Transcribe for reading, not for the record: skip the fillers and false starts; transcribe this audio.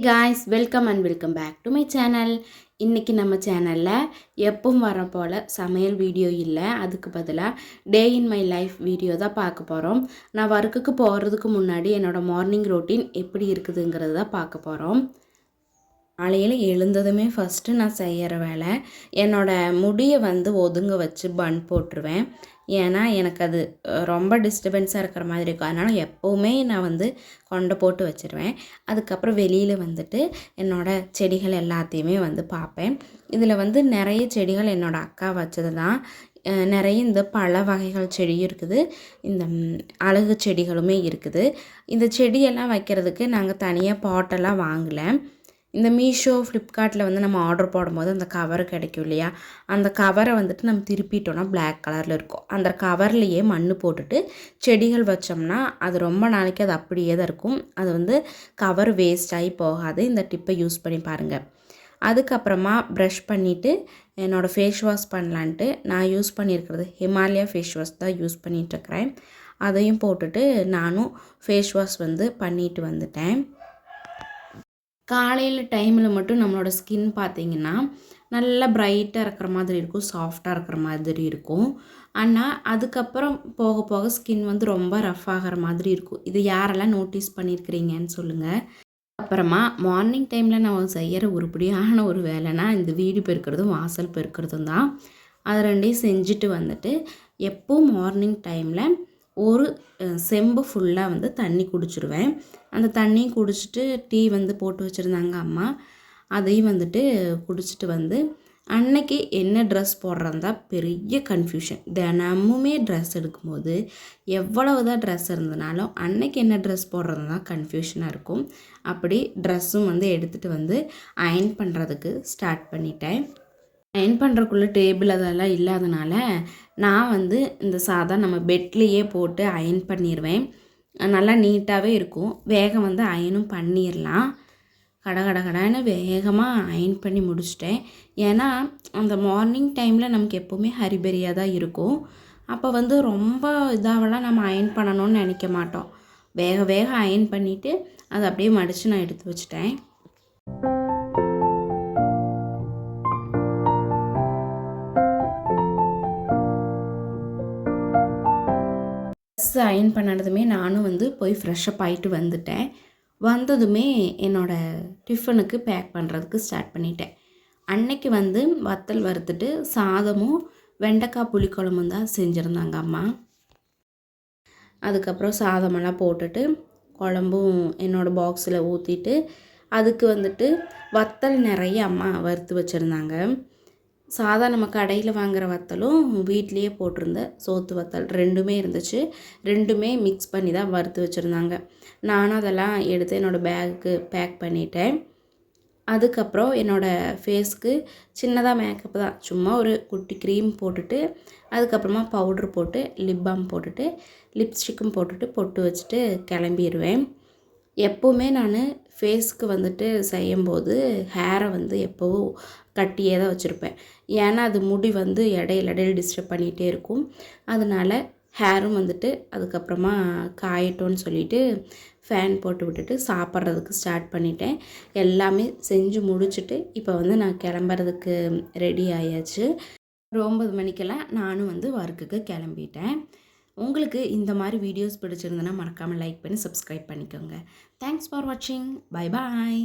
Guys welcome and welcome back to my channel. இன்றைக்கி நம்ம சேனலில் எப்பவும் வர போல் சமையல் வீடியோ இல்லை, அதுக்கு பதிலாக டே இன் மை லைஃப் வீடியோ தான் பார்க்க போகிறோம். நான் ஒர்க்குக்கு போகிறதுக்கு முன்னாடி என்னோடய மார்னிங் ரொட்டீன் எப்படி இருக்குதுங்கிறது தான் பார்க்க போகிறோம். காலையில் எழுந்ததுமே ஃபஸ்ட்டு நான் செய்கிற வேலை என்னோடய முடியை ஒதுங்க வச்சு பன் போட்டுருவேன். ஏன்னா எனக்கு அது ரொம்ப டிஸ்டர்பன்ஸாக இருக்கிற மாதிரி இருக்கும். அதனால் எப்போவுமே நான் கொண்டை போட்டு வச்சுருவேன். அதுக்கப்புறம் வெளியில் என்னோடய செடிகள் எல்லாத்தையுமே பார்ப்பேன். இதில் நிறைய செடிகள் என்னோடய அக்கா வச்சது தான். நிறைய இந்த பழ வகைகள் செடியும் இருக்குது, இந்த அழகு செடிகளுமே இருக்குது. இந்த செடியெல்லாம் வைக்கிறதுக்கு நாங்கள் தனியாக பாட்டெல்லாம் வாங்கலை. இந்த மீஷோ, ஃப்ளிப்கார்ட்டில் நம்ம ஆர்டர் போடும்போது அந்த கவர் கிடைக்கும் இல்லையா, அந்த கவரை நம்ம திருப்பிட்டோன்னா பிளாக் கலரில் இருக்கும். அந்த கவர்லேயே மண் போட்டுட்டு செடிகள் வச்சோம்னா அது ரொம்ப நாளைக்கு அது அப்படியே தான் இருக்கும். அது கவர் வேஸ்ட் ஆகி போகாது. இந்த டிப்பை யூஸ் பண்ணி பாருங்கள். அதுக்கப்புறமா ப்ரஷ் பண்ணிவிட்டு என்னோடய ஃபேஸ் வாஷ் பண்ணலான்ட்டு நான் யூஸ் பண்ணியிருக்கிறது ஹிமாலயா ஃபேஸ் வாஷ் தான் யூஸ் பண்ணிகிட்ருக்கிறேன். அதையும் போட்டுட்டு நானும் ஃபேஸ் வாஷ் பண்ணிட்டு வந்துட்டேன். காலையில் டைமில் மட்டும் நம்மளோட ஸ்கின் பார்த்திங்கன்னா நல்லா ப்ரைட்டாக இருக்கிற மாதிரி இருக்கும், சாஃப்டாக இருக்கிற மாதிரி இருக்கும். ஆனால் அதுக்கப்புறம் போக போக ஸ்கின் ரொம்ப ரஃப் ஆகிற மாதிரி இருக்கும். இது யாரெல்லாம் நோட்டீஸ் பண்ணியிருக்கிறீங்கன்னு சொல்லுங்கள். அப்புறமா மார்னிங் டைமில் நான் செய்கிற உருப்படியான ஒரு வேலைனா இந்த வீடு பெருக்கிறதும் வாசல் பெருக்கிறதும் தான். அதை ரெண்டையும் செஞ்சுட்டு எப்போவும் மார்னிங் டைமில் ஒரு செம்பு ஃபுல்லாக தண்ணி குடிச்சிடுவேன். அந்த தண்ணியும் குடிச்சிட்டு டீ போட்டு வச்சுருந்தாங்க அம்மா. அதையும் குடிச்சிட்டு அன்னைக்கு என்ன ட்ரெஸ் போடுறதா பெரிய கன்ஃபியூஷன். தினமுமே ட்ரெஸ் எடுக்கும்போது எவ்வளவு தான் ட்ரெஸ் இருந்தனாலும் அன்னைக்கு என்ன ட்ரெஸ் போடுறது தான் கன்ஃபியூஷனாக இருக்கும். அப்படி ட்ரெஸ்ஸும் எடுத்துகிட்டு அயர்ன் பண்ணுறதுக்கு ஸ்டார்ட் பண்ணிட்டேன். அயர்ன் பண்ணுறக்குள்ளே டேபிள் அதெல்லாம் இல்லாதனால நான் இந்த சாதா நம்ம பெட்லேயே போட்டு அயர்ன் பண்ணிடுவேன். நல்லா நீட்டாகவே இருக்கும். வேகம் அயனும் பண்ணிடலாம். கடன்னு வேகமாக அயர்ன் பண்ணி முடிச்சிட்டேன். ஏன்னா அந்த மார்னிங் டைமில் நமக்கு எப்போவுமே ஹரிபரியாக தான் இருக்கும். அப்போ ரொம்ப இதாகலாம் நம்ம அயர்ன் பண்ணணும்னு நினைக்க மாட்டோம். வேக அயர்ன் பண்ணிவிட்டு அதை அப்படியே மடித்து நான் எடுத்து வச்சிட்டேன். ட்ரெஸ் அயர்ன் பண்ணதுமே நானும் போய் ஃப்ரெஷ்ஷப் ஆகிட்டு வந்துட்டேன். வந்ததுமே என்னோடய டிஃபனுக்கு பேக் பண்ணுறதுக்கு ஸ்டார்ட் பண்ணிட்டேன். அன்னைக்கு வத்தல் வறுத்துட்டு சாதமும் வெண்டைக்காய் புளிக்குழம்பும் தான் செஞ்சுருந்தாங்க அம்மா. அதுக்கப்புறம் சாதமெல்லாம் போட்டுட்டு குழம்பும் என்னோடய பாக்ஸில் ஊற்றிட்டு அதுக்கு வத்தல் நிறைய அம்மா வறுத்து வச்சுருந்தாங்க. சாதா நம்ம கடையில் வாங்குகிற வத்தலும் வீட்லேயே போட்டிருந்த சோத்து வத்தல் ரெண்டுமே இருந்துச்சு. ரெண்டுமே மிக்ஸ் பண்ணி தான் வறுத்து வச்சுருந்தாங்க. நானும் அதெல்லாம் எடுத்து என்னோடய பேக்குக்கு பேக் பண்ணிட்டேன். அதுக்கப்புறம் என்னோடய ஃபேஸ்க்கு சின்னதாக மேக்கப் தான், சும்மா ஒரு குட்டி க்ரீம் போட்டுட்டு அதுக்கப்புறமா பவுட்ரு போட்டு லிப் பாம் போட்டுட்டு லிப்ஸ்டிக்கும் போட்டுட்டு பொட்டு வச்சுட்டு கிளம்பிடுவேன். எப்போவுமே நான் ஃபேஸ்க்கு செய்யும்போது ஹேரை எப்போவும் கட்டியே தான் வச்சுருப்பேன். ஏன்னா அது முடி இடையில டிஸ்டர்ப் பண்ணிகிட்டே இருக்கும். அதனால் ஹேரும் அதுக்கப்புறமா காயட்டோன்னு சொல்லிவிட்டு ஃபேன் போட்டு விட்டுட்டு சாப்பிட்றதுக்கு ஸ்டார்ட் பண்ணிட்டேன். எல்லாமே செஞ்சு முடிச்சுட்டு இப்போ நான் கிளம்புறதுக்கு ரெடி ஆயாச்சு. 9 மணிக்கெல்லாம் நானும் ஒர்க்குக்கு கிளம்பிட்டேன். உங்களுக்கு இந்த மாதிரி வீடியோஸ் பிடிச்சிருந்தனா மறக்காமல் லைக் பண்ணி சப்ஸ்கிரைப் பண்ணிக்கோங்க. தேங்க்ஸ் ஃபார் வாட்சிங். Bye bye.